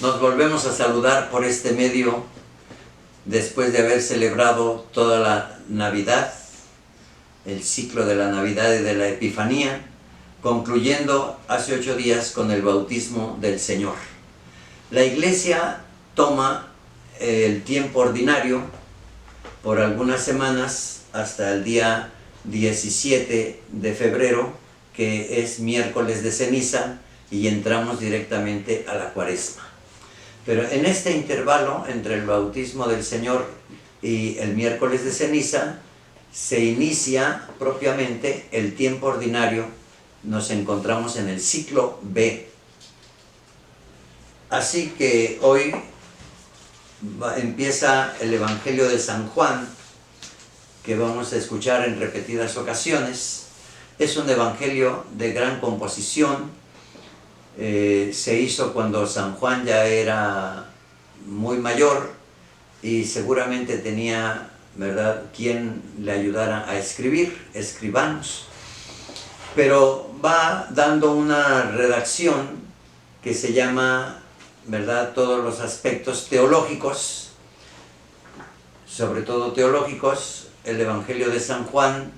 Nos volvemos a saludar por este medio después de haber celebrado toda la Navidad, el ciclo de la Navidad y de la Epifanía, concluyendo hace 8 días con el bautismo del Señor. La Iglesia toma el tiempo ordinario por algunas semanas hasta el día 17 de febrero, que es miércoles de ceniza, y entramos directamente a la Cuaresma. Pero en este intervalo entre el bautismo del Señor y el miércoles de ceniza se inicia propiamente el tiempo ordinario. Nos encontramos en el ciclo B. Así que hoy empieza el Evangelio de San Juan, que vamos a escuchar en repetidas ocasiones. Es un evangelio de gran composición. Se hizo cuando San Juan ya era muy mayor y seguramente tenía, ¿verdad?, quien le ayudara a escribir, escribanos. Pero va dando una redacción que se llama, ¿verdad?, todos los aspectos teológicos, sobre todo teológicos. El Evangelio de San Juan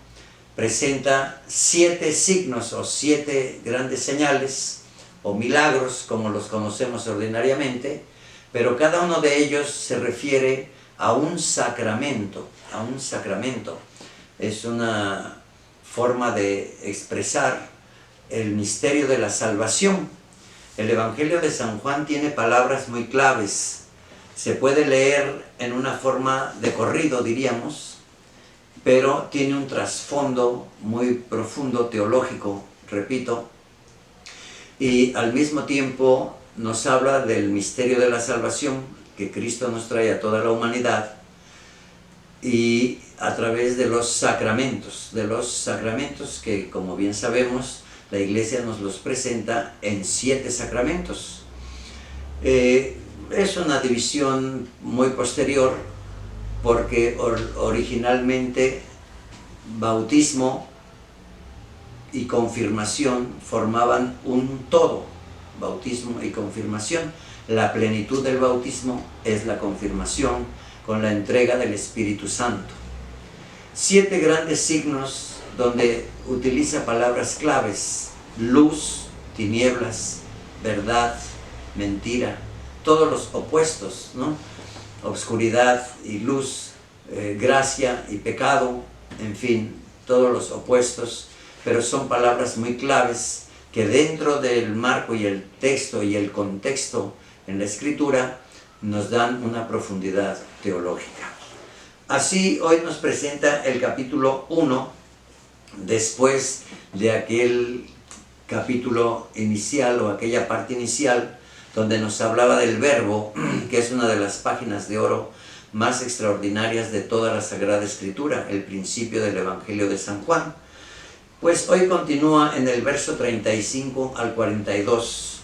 presenta 7 signos o 7 grandes señales o milagros, como los conocemos ordinariamente, pero cada uno de ellos se refiere a un sacramento, Es una forma de expresar el misterio de la salvación. El Evangelio de San Juan tiene palabras muy claves. Se puede leer en una forma de corrido, diríamos, pero tiene un trasfondo muy profundo, teológico, repito, y al mismo tiempo nos habla del misterio de la salvación que Cristo nos trae a toda la humanidad, y a través de los sacramentos que, como bien sabemos, la Iglesia nos los presenta en 7 sacramentos. Es una división muy posterior, porque originalmente bautismo y confirmación formaban un todo, bautismo y confirmación. La plenitud del bautismo es la confirmación con la entrega del Espíritu Santo. 7 grandes signos donde utiliza palabras claves: luz, tinieblas, verdad, mentira, todos los opuestos, ¿no? Obscuridad y luz, gracia y pecado, en fin, todos los opuestos. Pero son palabras muy claves que dentro del marco y el texto y el contexto en la Escritura nos dan una profundidad teológica. Así, hoy nos presenta el capítulo 1, después de aquel capítulo inicial o aquella parte inicial donde nos hablaba del Verbo, que es una de las páginas de oro más extraordinarias de toda la Sagrada Escritura, el principio del Evangelio de San Juan. Pues hoy continúa en el verso 35 al 42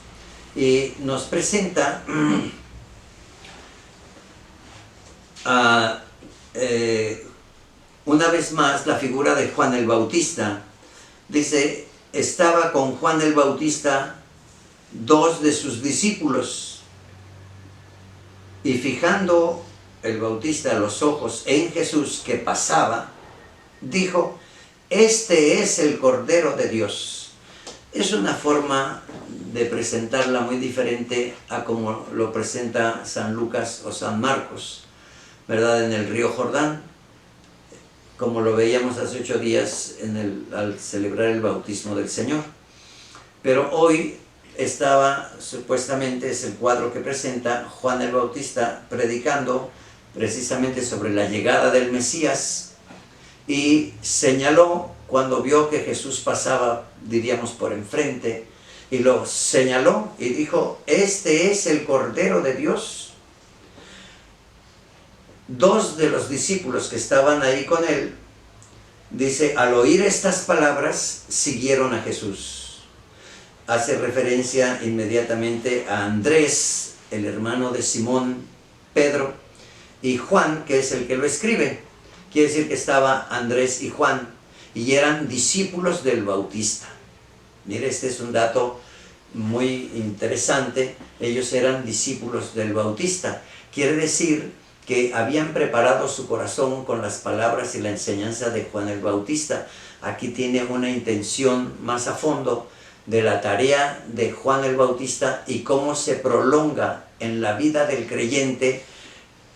y nos presenta una vez más la figura de Juan el Bautista. Dice: estaba con Juan el Bautista 2 de sus discípulos, y fijando el Bautista los ojos en Jesús que pasaba, dijo: este es el Cordero de Dios. Es una forma de presentarla muy diferente a como lo presenta San Lucas o San Marcos, ¿verdad?, en el río Jordán, como lo veíamos hace 8 días al celebrar el bautismo del Señor. Pero hoy supuestamente es el cuadro que presenta Juan el Bautista predicando precisamente sobre la llegada del Mesías, y señaló cuando vio que Jesús pasaba, diríamos, por enfrente, y lo señaló y dijo: este es el Cordero de Dios. 2 de los discípulos que estaban ahí con él, dice, al oír estas palabras, siguieron a Jesús. Hace referencia inmediatamente a Andrés, el hermano de Simón, Pedro, y Juan, que es el que lo escribe. Quiere decir que estaba Andrés y Juan, y eran discípulos del Bautista. Mire, este es un dato muy interesante. Ellos eran discípulos del Bautista. Quiere decir que habían preparado su corazón con las palabras y la enseñanza de Juan el Bautista. Aquí tiene una intención más a fondo de la tarea de Juan el Bautista y cómo se prolonga en la vida del creyente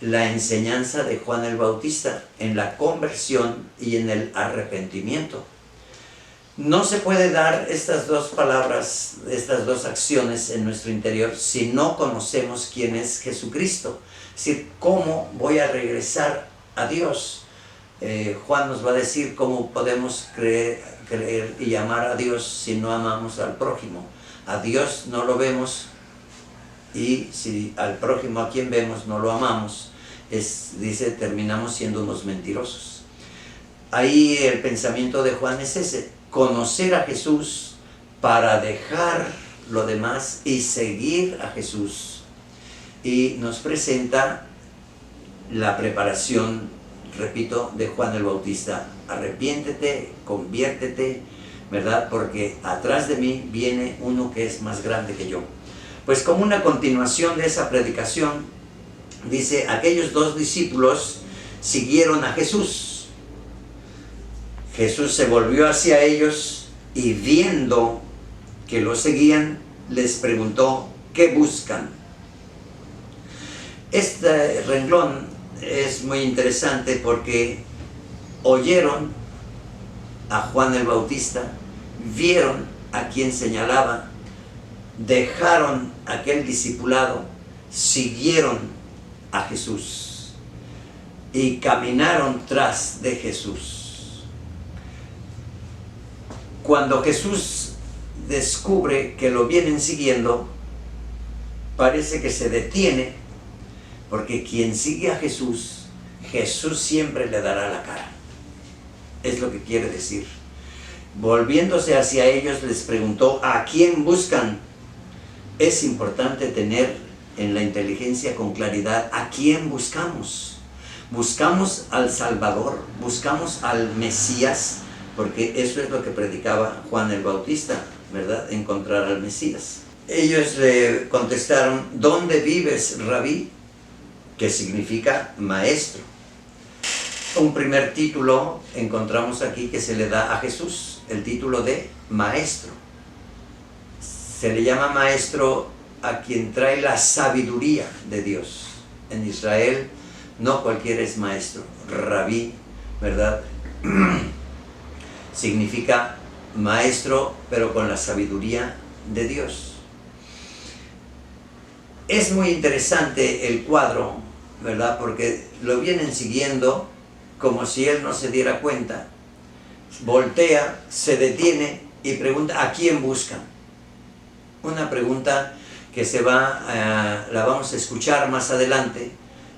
la enseñanza de Juan el Bautista, en la conversión y en el arrepentimiento. No se puede dar estas dos palabras, estas dos acciones en nuestro interior si no conocemos quién es Jesucristo. Es decir, ¿cómo voy a regresar a Dios? Juan nos va a decir cómo podemos creer y amar a Dios si no amamos al prójimo. A Dios no lo vemos y si al prójimo a quien vemos no lo amamos, dice, terminamos siendo unos mentirosos. Ahí el pensamiento de Juan es ese: conocer a Jesús para dejar lo demás y seguir a Jesús. Y nos presenta la preparación, repito, de Juan el Bautista: arrepiéntete, conviértete, ¿verdad? Porque atrás de mí viene uno que es más grande que yo. Pues como una continuación de esa predicación, dice, aquellos dos discípulos siguieron a Jesús. Jesús se volvió hacia ellos y viendo que lo seguían, les preguntó, ¿qué buscan? Este renglón es muy interesante porque oyeron a Juan el Bautista, vieron a quien señalaba, dejaron aquel discipulado, siguieron a Jesús y caminaron tras de Jesús. Cuando Jesús descubre que lo vienen siguiendo, parece que se detiene, porque quien sigue a Jesús, Jesús siempre le dará la cara. Es lo que quiere decir. Volviéndose hacia ellos, les preguntó, ¿a quién buscan? Es importante tener en la inteligencia con claridad a quién buscamos. Buscamos al Salvador, buscamos al Mesías, porque eso es lo que predicaba Juan el Bautista, ¿verdad? Encontrar al Mesías. Ellos le contestaron, ¿dónde vives, Rabí? Que significa maestro. Un primer título encontramos aquí que se le da a Jesús, el título de maestro. Se le llama maestro a quien trae la sabiduría de Dios. En Israel no cualquiera es maestro. Rabí, ¿verdad? Significa maestro, pero con la sabiduría de Dios. Es muy interesante el cuadro, ¿verdad? Porque lo vienen siguiendo como si él no se diera cuenta. Voltea, se detiene y pregunta, ¿a quién buscan? Una pregunta que la vamos a escuchar más adelante,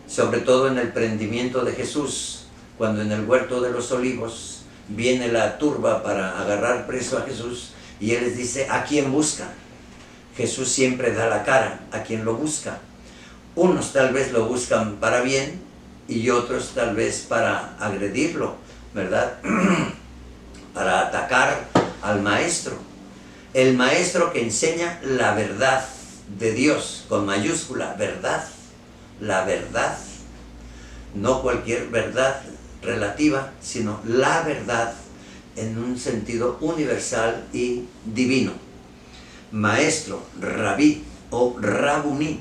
sobre todo en el prendimiento de Jesús, cuando en el huerto de los olivos viene la turba para agarrar preso a Jesús y él les dice, ¿a quién buscan? Jesús siempre da la cara a quien lo busca. Unos tal vez lo buscan para bien y otros tal vez para agredirlo, ¿verdad? Para atacar al maestro. El maestro que enseña la verdad de Dios, con mayúscula, verdad. La verdad. No cualquier verdad relativa, sino la verdad en un sentido universal y divino. Maestro, rabí o rabuní,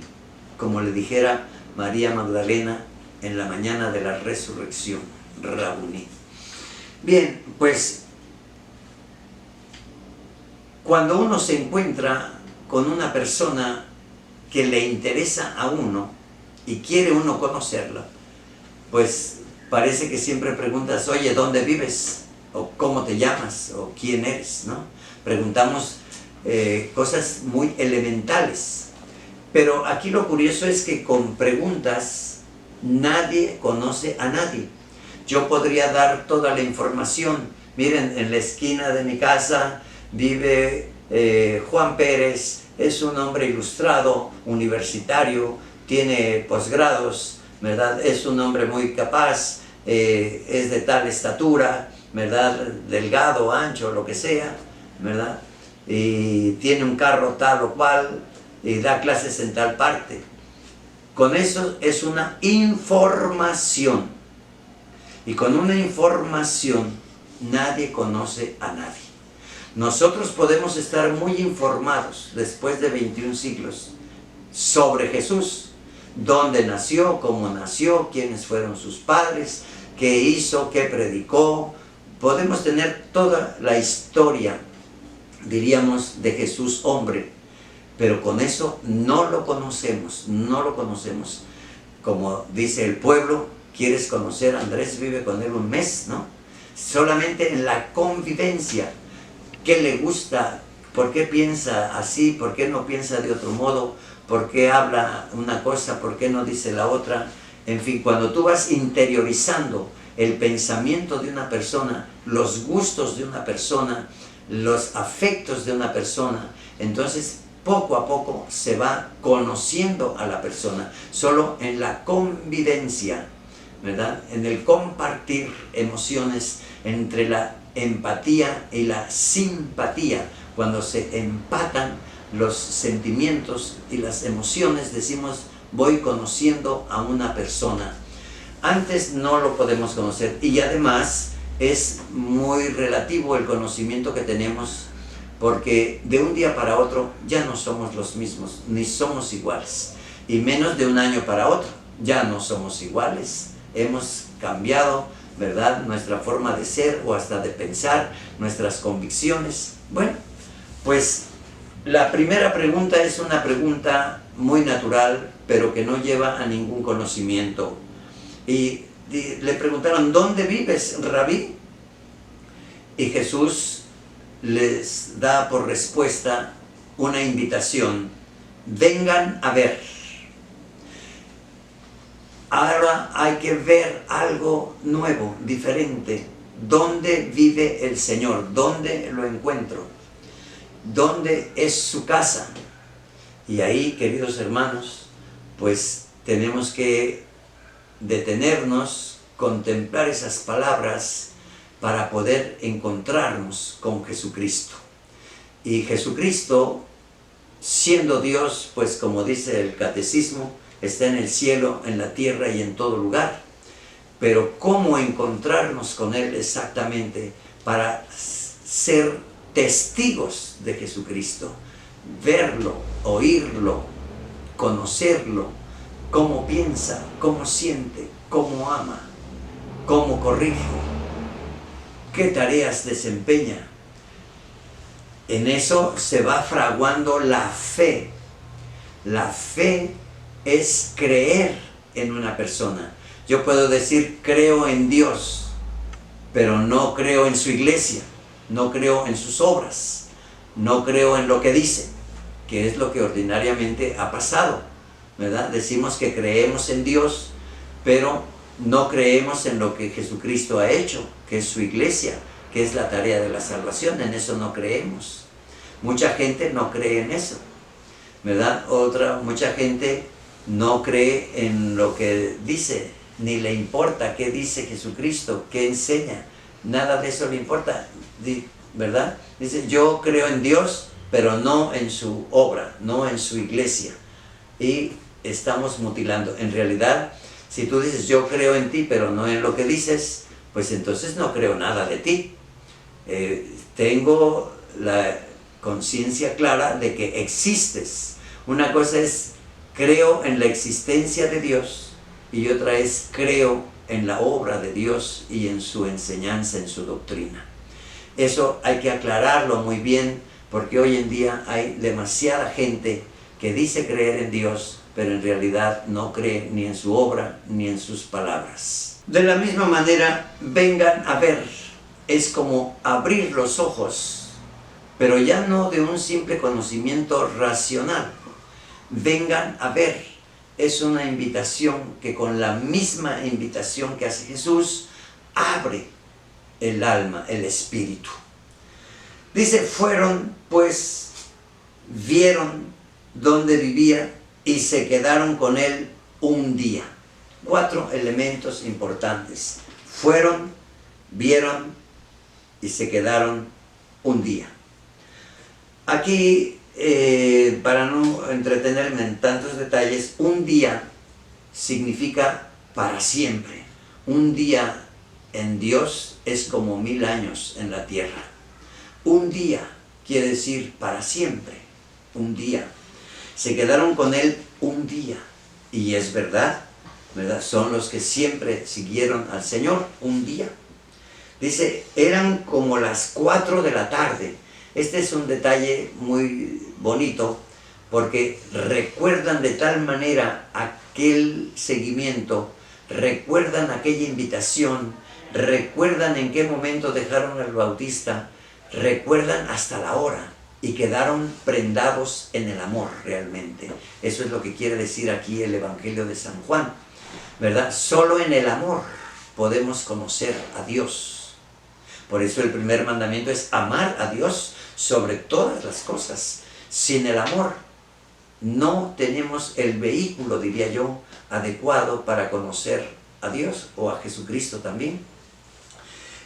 como le dijera María Magdalena en la mañana de la resurrección, rabuní. Bien, pues cuando uno se encuentra con una persona que le interesa a uno y quiere uno conocerla, pues parece que siempre preguntas, oye, ¿dónde vives? O ¿cómo te llamas? O ¿quién eres? ¿No? Preguntamos cosas muy elementales. Pero aquí lo curioso es que con preguntas nadie conoce a nadie. Yo podría dar toda la información. Miren, en la esquina de mi casa vive Juan Pérez, es un hombre ilustrado, universitario, tiene posgrados, ¿verdad? Es un hombre muy capaz, es de tal estatura, ¿verdad? Delgado, ancho, lo que sea, ¿verdad? y tiene un carro tal o cual y da clases en tal parte. Con eso es una información. Y con una información nadie conoce a nadie. Nosotros podemos estar muy informados después de 21 siglos sobre Jesús. Dónde nació, cómo nació, quiénes fueron sus padres, qué hizo, qué predicó. Podemos tener toda la historia, diríamos, de Jesús hombre, pero con eso no lo conocemos, no lo conocemos. Como dice el pueblo, ¿quieres conocer a Andrés? Vive con él un mes, ¿no? Solamente en la convivencia. ¿Qué le gusta? ¿Por qué piensa así? ¿Por qué no piensa de otro modo? ¿Por qué habla una cosa? ¿Por qué no dice la otra? En fin, cuando tú vas interiorizando el pensamiento de una persona, los gustos de una persona, los afectos de una persona, entonces poco a poco se va conociendo a la persona, solo en la convivencia, ¿verdad? En el compartir emociones, entre la empatía y la simpatía, cuando se empatan los sentimientos y las emociones, decimos, voy conociendo a una persona. Antes no lo podemos conocer, y además es muy relativo el conocimiento que tenemos, porque de un día para otro ya no somos los mismos, ni somos iguales, y menos de un año para otro ya no somos iguales. Hemos cambiado, ¿verdad?, nuestra forma de ser o hasta de pensar, nuestras convicciones. Bueno, pues la primera pregunta es una pregunta muy natural, pero que no lleva a ningún conocimiento. Y le preguntaron, ¿dónde vives, Rabí? Y Jesús les da por respuesta una invitación: vengan a ver. Ahora hay que ver algo nuevo, diferente. ¿Dónde vive el Señor? ¿Dónde lo encuentro? ¿Dónde es su casa? Y ahí, queridos hermanos, pues tenemos que detenernos, contemplar esas palabras para poder encontrarnos con Jesucristo. Y Jesucristo, siendo Dios, pues como dice el catecismo, está en el cielo, en la tierra y en todo lugar. Pero ¿cómo encontrarnos con Él exactamente para ser testigos de Jesucristo? Verlo, oírlo, conocerlo, cómo piensa, cómo siente, cómo ama, cómo corrige, qué tareas desempeña. En eso se va fraguando la fe. La fe es creer en una persona. Yo puedo decir, creo en Dios, pero no creo en su iglesia, no creo en sus obras, no creo en lo que dice, que es lo que ordinariamente ha pasado, ¿verdad? Decimos que creemos en Dios, pero no creemos en lo que Jesucristo ha hecho, que es su iglesia, que es la tarea de la salvación. En eso no creemos. Mucha gente no cree en eso, ¿verdad? Mucha gente no cree en lo que dice, ni le importa qué dice Jesucristo, qué enseña, nada de eso le importa, ¿verdad? Dice, yo creo en Dios, pero no en su obra, no en su iglesia. Y estamos mutilando. En realidad, si tú dices, yo creo en ti, pero no en lo que dices, pues entonces no creo nada de ti. Tengo la conciencia clara de que existes. Una cosa es, creo en la existencia de Dios, y otra es, creo en la obra de Dios y en su enseñanza, en su doctrina. Eso hay que aclararlo muy bien, porque hoy en día hay demasiada gente que dice creer en Dios, pero en realidad no cree ni en su obra ni en sus palabras. De la misma manera, vengan a ver, es como abrir los ojos, pero ya no de un simple conocimiento racional. Vengan a ver, es una invitación que, con la misma invitación que hace Jesús, abre el alma, el espíritu. Dice, fueron pues, vieron dónde vivía y se quedaron con él un día. 4 elementos importantes. Fueron, vieron y se quedaron un día. Aquí, para no entretenerme en tantos detalles, un día significa para siempre. Un día en Dios es como 1000 años en la tierra. Un día quiere decir para siempre, un día. Se quedaron con él un día, y es verdad, ¿verdad? Son los que siempre siguieron al Señor un día. Dice, eran como las 4 de la tarde. Este es un detalle muy bonito, porque recuerdan de tal manera aquel seguimiento, recuerdan aquella invitación, recuerdan en qué momento dejaron al Bautista, recuerdan hasta la hora, y quedaron prendados en el amor realmente. Eso es lo que quiere decir aquí el Evangelio de San Juan, ¿verdad? Solo en el amor podemos conocer a Dios. Por eso el primer mandamiento es amar a Dios sobre todas las cosas. Sin el amor no tenemos el vehículo, diría yo, adecuado para conocer a Dios o a Jesucristo también.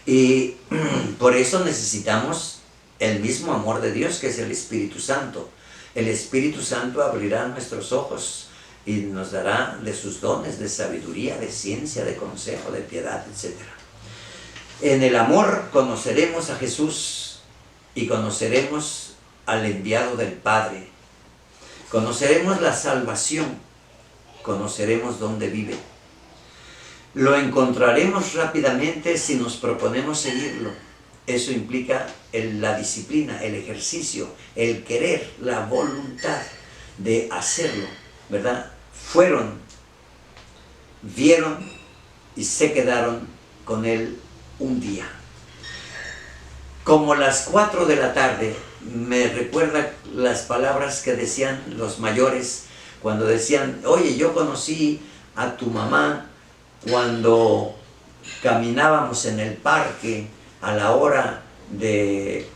Y por eso necesitamos el mismo amor de Dios, que es el Espíritu Santo. El Espíritu Santo abrirá nuestros ojos y nos dará de sus dones de sabiduría, de ciencia, de consejo, de piedad, etc. En el amor conoceremos a Jesús y conoceremos al enviado del Padre. Conoceremos la salvación, conoceremos dónde vive. Lo encontraremos rápidamente si nos proponemos seguirlo. Eso implica la disciplina, el ejercicio, el querer, la voluntad de hacerlo, ¿verdad? Fueron, vieron y se quedaron con él un día. Como las 4 de la tarde, me recuerda las palabras que decían los mayores cuando decían, oye, yo conocí a tu mamá cuando caminábamos en el parque a la hora de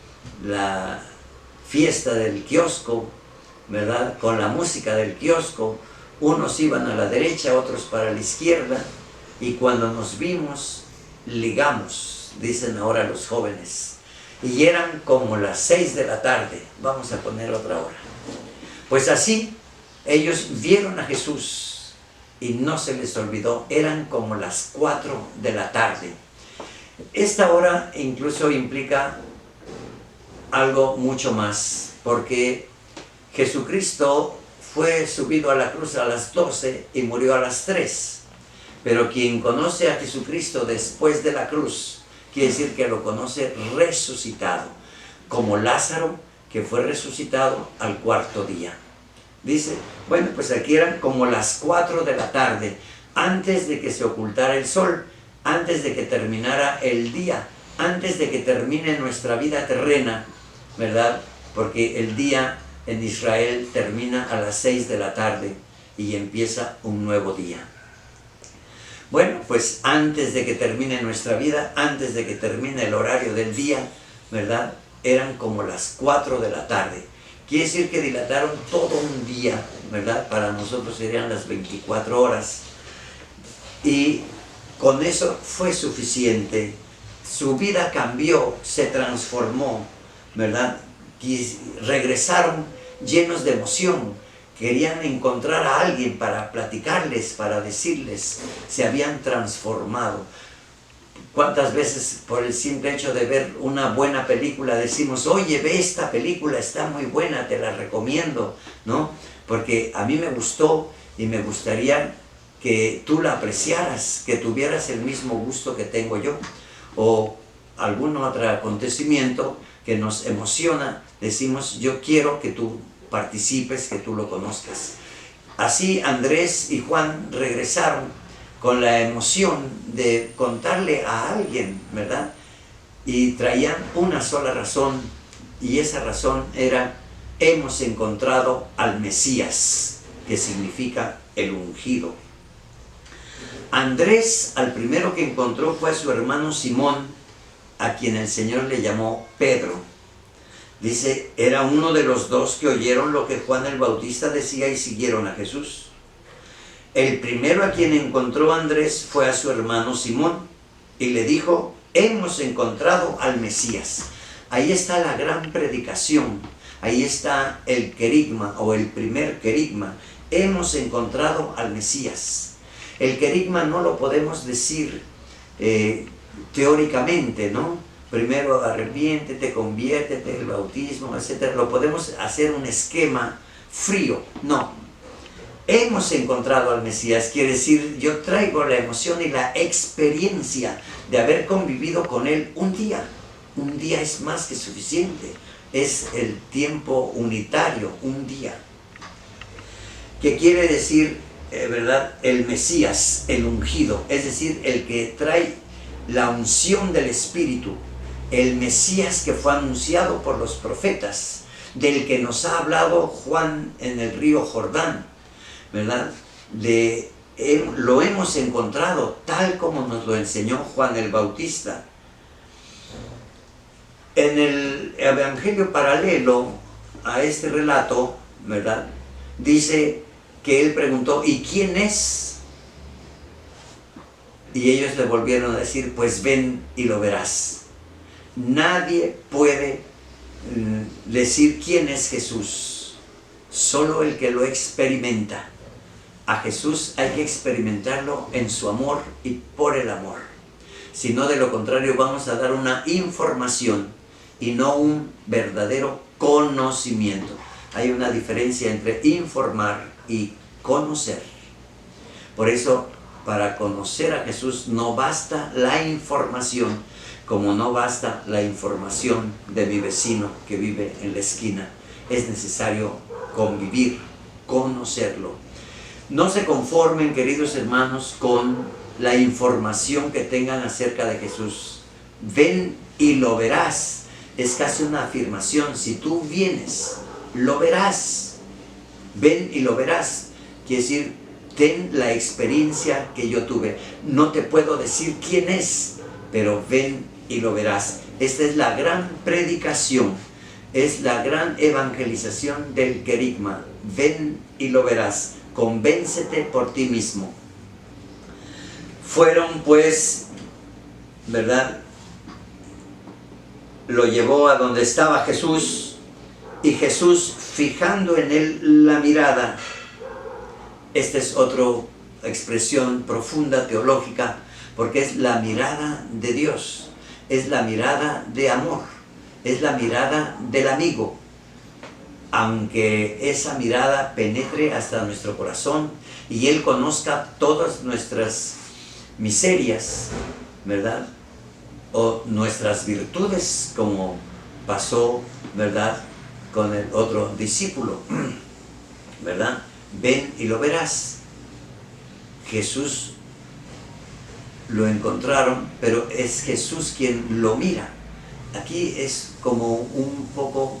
la fiesta del kiosco, ¿verdad? Con la música del kiosco, unos iban a la derecha, otros para la izquierda, y cuando nos vimos, ligamos, dicen ahora los jóvenes, y eran como las 6 de la tarde, vamos a poner otra hora. Pues así, ellos vieron a Jesús y no se les olvidó, eran como las 4 de la tarde. Esta hora incluso implica algo mucho más, porque Jesucristo fue subido a la cruz a las 12 y murió a las 3. Pero quien conoce a Jesucristo después de la cruz, quiere decir que lo conoce resucitado, como Lázaro, que fue resucitado al 4.º día. Dice, bueno, pues aquí eran como las 4 de la tarde, antes de que se ocultara el sol, antes de que terminara el día, antes de que termine nuestra vida terrena, ¿verdad? Porque el día en Israel termina a las 6 de la tarde y empieza un nuevo día. Bueno, pues antes de que termine nuestra vida, antes de que termine el horario del día, ¿verdad? Eran como las 4 de la tarde. Quiere decir que dilataron todo un día, ¿verdad? Para nosotros serían las 24 horas. Y con eso fue suficiente. Su vida cambió, se transformó, ¿verdad? Y regresaron llenos de emoción. Querían encontrar a alguien para platicarles, para decirles, se habían transformado. ¿Cuántas veces por el simple hecho de ver una buena película decimos, oye, ve esta película, está muy buena, te la recomiendo, ¿no? Porque a mí me gustó y me gustaría que tú la apreciaras, que tuvieras el mismo gusto que tengo yo. O algún otro acontecimiento que nos emociona, decimos, yo quiero que tú participes, que tú lo conozcas. Así Andrés y Juan regresaron con la emoción de contarle a alguien, ¿verdad? Y traían una sola razón, y esa razón era, hemos encontrado al Mesías, que significa el ungido. Andrés, al primero que encontró fue a su hermano Simón, a quien el Señor le llamó Pedro. Dice, era uno de los dos que oyeron lo que Juan el Bautista decía y siguieron a Jesús. El primero a quien encontró Andrés fue a su hermano Simón y le dijo, hemos encontrado al Mesías. Ahí está la gran predicación. Ahí está el querigma o el primer querigma. Hemos encontrado al Mesías. El querigma no lo podemos decir teóricamente, ¿no? Primero arrepiéntete, conviértete, el bautismo, etc. Lo podemos hacer un esquema frío. No. Hemos encontrado al Mesías, quiere decir, yo traigo la emoción y la experiencia de haber convivido con Él un día. Un día es más que suficiente. Es el tiempo unitario, un día. ¿Qué quiere decir, verdad? El Mesías, el ungido, es decir, el que trae la unción del Espíritu, el Mesías que fue anunciado por los profetas, del que nos ha hablado Juan en el río Jordán, ¿verdad? Lo hemos encontrado tal como nos lo enseñó Juan el Bautista. En el Evangelio paralelo a este relato, ¿verdad? Dice que él preguntó, ¿y quién es? Y ellos le volvieron a decir, pues ven y lo verás. Nadie puede decir quién es Jesús, solo el que lo experimenta. A Jesús hay que experimentarlo en su amor y por el amor. Si no, de lo contrario, vamos a dar una información y no un verdadero conocimiento. Hay una diferencia entre informar y conocer. Por eso, para conocer a Jesús no basta la información, como no basta la información de mi vecino que vive en la esquina. Es necesario convivir, conocerlo. No se conformen, queridos hermanos, con la información que tengan acerca de Jesús. Ven y lo verás. Es casi una afirmación. Si tú vienes, lo verás. Ven y lo verás. Quiere decir, ten la experiencia que yo tuve. No te puedo decir quién es, pero ven y lo verás. Esta es la gran predicación. Es la gran evangelización del querigma. Ven y lo verás. Convéncete por ti mismo. Fueron pues, ¿verdad? Lo llevó a donde estaba Jesús, y Jesús, fijando en él la mirada. Esta es otra expresión profunda teológica, porque es la mirada de Dios, es la mirada de amor, es la mirada del amigo. Aunque esa mirada penetre hasta nuestro corazón y Él conozca todas nuestras miserias, ¿verdad? O nuestras virtudes, como pasó, ¿verdad?, con el otro discípulo, ¿verdad? Ven y lo verás. Jesús lo encontraron, pero es Jesús quien lo mira. Aquí es como un poco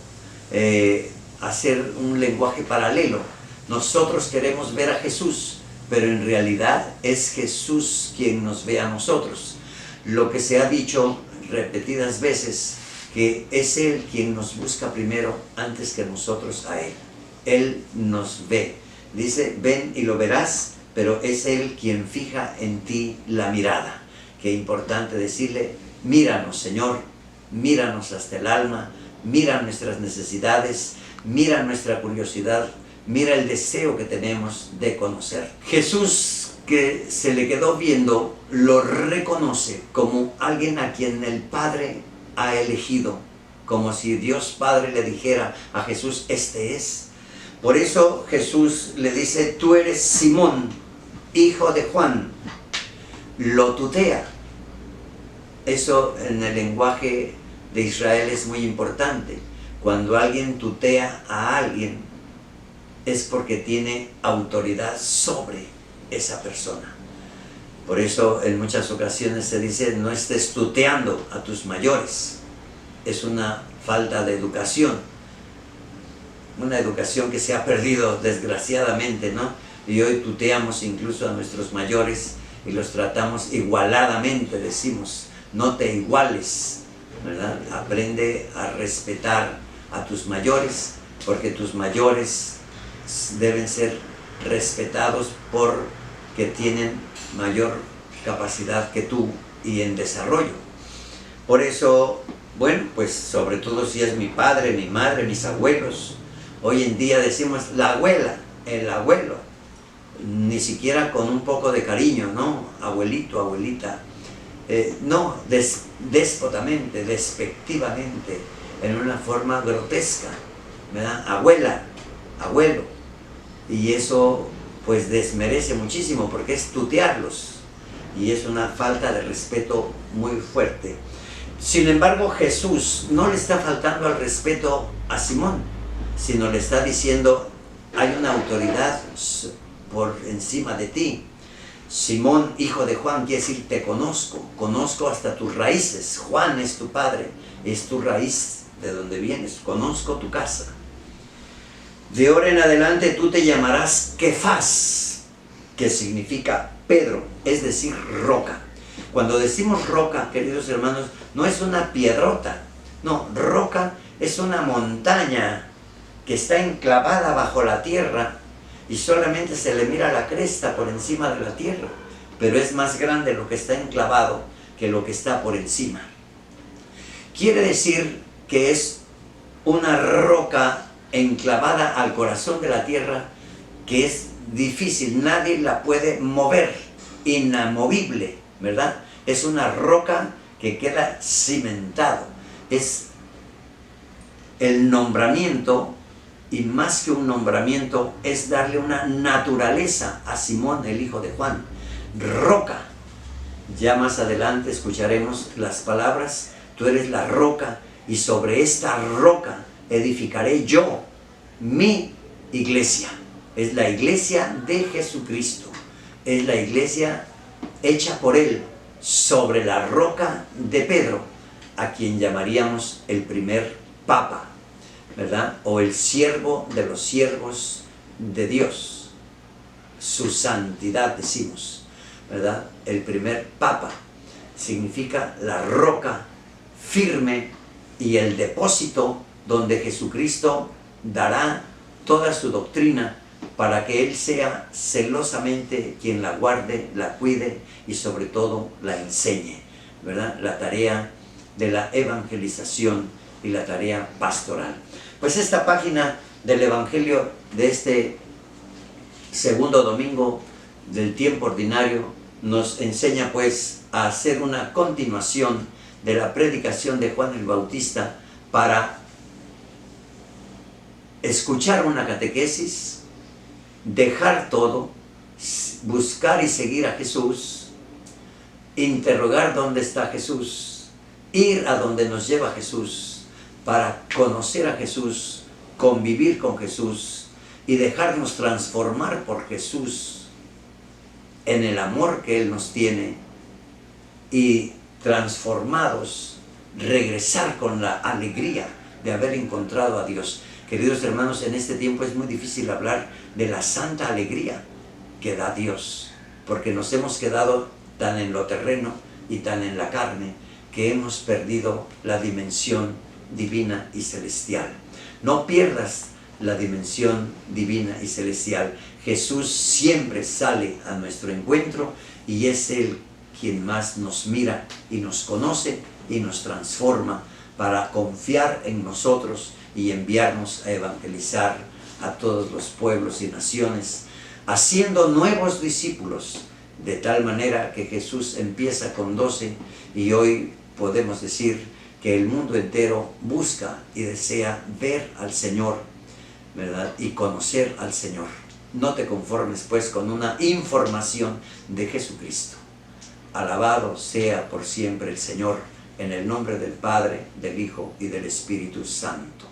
hacer un lenguaje paralelo. Nosotros queremos ver a Jesús, pero en realidad es Jesús quien nos ve a nosotros. Lo que se ha dicho repetidas veces, que es Él quien nos busca primero antes que nosotros a Él. Él nos ve. Dice, ven y lo verás, pero es Él quien fija en ti la mirada. Qué importante decirle, míranos, Señor, míranos hasta el alma, mira nuestras necesidades, mira nuestra curiosidad, mira el deseo que tenemos de conocer. Jesús, que se le quedó viendo, lo reconoce como alguien a quien el Padre ha elegido, como si Dios Padre le dijera a Jesús, este es. Por eso Jesús le dice, tú eres Simón, hijo de Juan. Lo tutea. Eso en el lenguaje de Israel es muy importante. Cuando alguien tutea a alguien, es porque tiene autoridad sobre esa persona. Por eso en muchas ocasiones se dice, no estés tuteando a tus mayores. Es una falta de educación. Una educación que se ha perdido desgraciadamente, ¿no? Y hoy tuteamos incluso a nuestros mayores y los tratamos igualadamente, decimos, no te iguales, ¿verdad? Aprende a respetar a tus mayores, porque tus mayores deben ser respetados porque tienen mayor capacidad que tú y en desarrollo. Por eso Bueno, pues sobre todo si es mi padre, mi madre, mis abuelos. Hoy en día decimos la abuela, el abuelo, ni siquiera con un poco de cariño, ¿no? Abuelito, abuelita. No, déspotamente, despectivamente, en una forma grotesca, ¿verdad? Abuela, abuelo. Y eso pues desmerece muchísimo porque es tutearlos y es una falta de respeto muy fuerte. Sin embargo, Jesús no le está faltando al respeto a Simón, sino le está diciendo, hay una autoridad por encima de ti. Simón, hijo de Juan, quiere decir, te conozco, conozco hasta tus raíces. Juan es tu padre, es tu raíz de donde vienes, conozco tu casa. De ahora en adelante tú te llamarás Kefas, que significa Pedro, es decir, roca. Cuando decimos roca, queridos hermanos, no es una piedrota, no, roca es una montaña que está enclavada bajo la tierra y solamente se le mira la cresta por encima de la tierra, pero es más grande lo que está enclavado que lo que está por encima. Quiere decir que es una roca enclavada al corazón de la tierra que es difícil, nadie la puede mover, inamovible, ¿verdad? Es una roca que queda cimentado, es el nombramiento, y más que un nombramiento, es darle una naturaleza a Simón, el hijo de Juan, roca. Ya más adelante escucharemos las palabras, tú eres la roca, y sobre esta roca edificaré yo mi iglesia. Es la iglesia de Jesucristo, es la iglesia hecha por Él, sobre la roca de Pedro, a quien llamaríamos el primer papa, ¿verdad? O el siervo de los siervos de Dios, su santidad decimos, ¿verdad? El primer papa significa la roca firme y el depósito donde Jesucristo dará toda su doctrina para que Él sea celosamente quien la guarde, la cuide y sobre todo la enseñe, ¿verdad? La tarea de la evangelización y la tarea pastoral. Pues esta página del Evangelio de este segundo domingo del tiempo ordinario nos enseña pues a hacer una continuación de la predicación de Juan el Bautista para escuchar una catequesis, dejar todo, buscar y seguir a Jesús, interrogar dónde está Jesús, ir a donde nos lleva Jesús, para conocer a Jesús, convivir con Jesús y dejarnos transformar por Jesús en el amor que Él nos tiene y transformados, regresar con la alegría de haber encontrado a Dios. Queridos hermanos, en este tiempo es muy difícil hablar de la santa alegría que da Dios, porque nos hemos quedado tan en lo terreno y tan en la carne que hemos perdido la dimensión divina y celestial. No pierdas la dimensión divina y celestial. Jesús siempre sale a nuestro encuentro y es Él quien más nos mira y nos conoce y nos transforma para confiar en nosotros y enviarnos a evangelizar a todos los pueblos y naciones, haciendo nuevos discípulos, de tal manera que Jesús empieza con 12 y hoy podemos decir que el mundo entero busca y desea ver al Señor, ¿verdad? Y conocer al Señor. No te conformes pues con una información de Jesucristo. Alabado sea por siempre el Señor, en el nombre del Padre, del Hijo y del Espíritu Santo.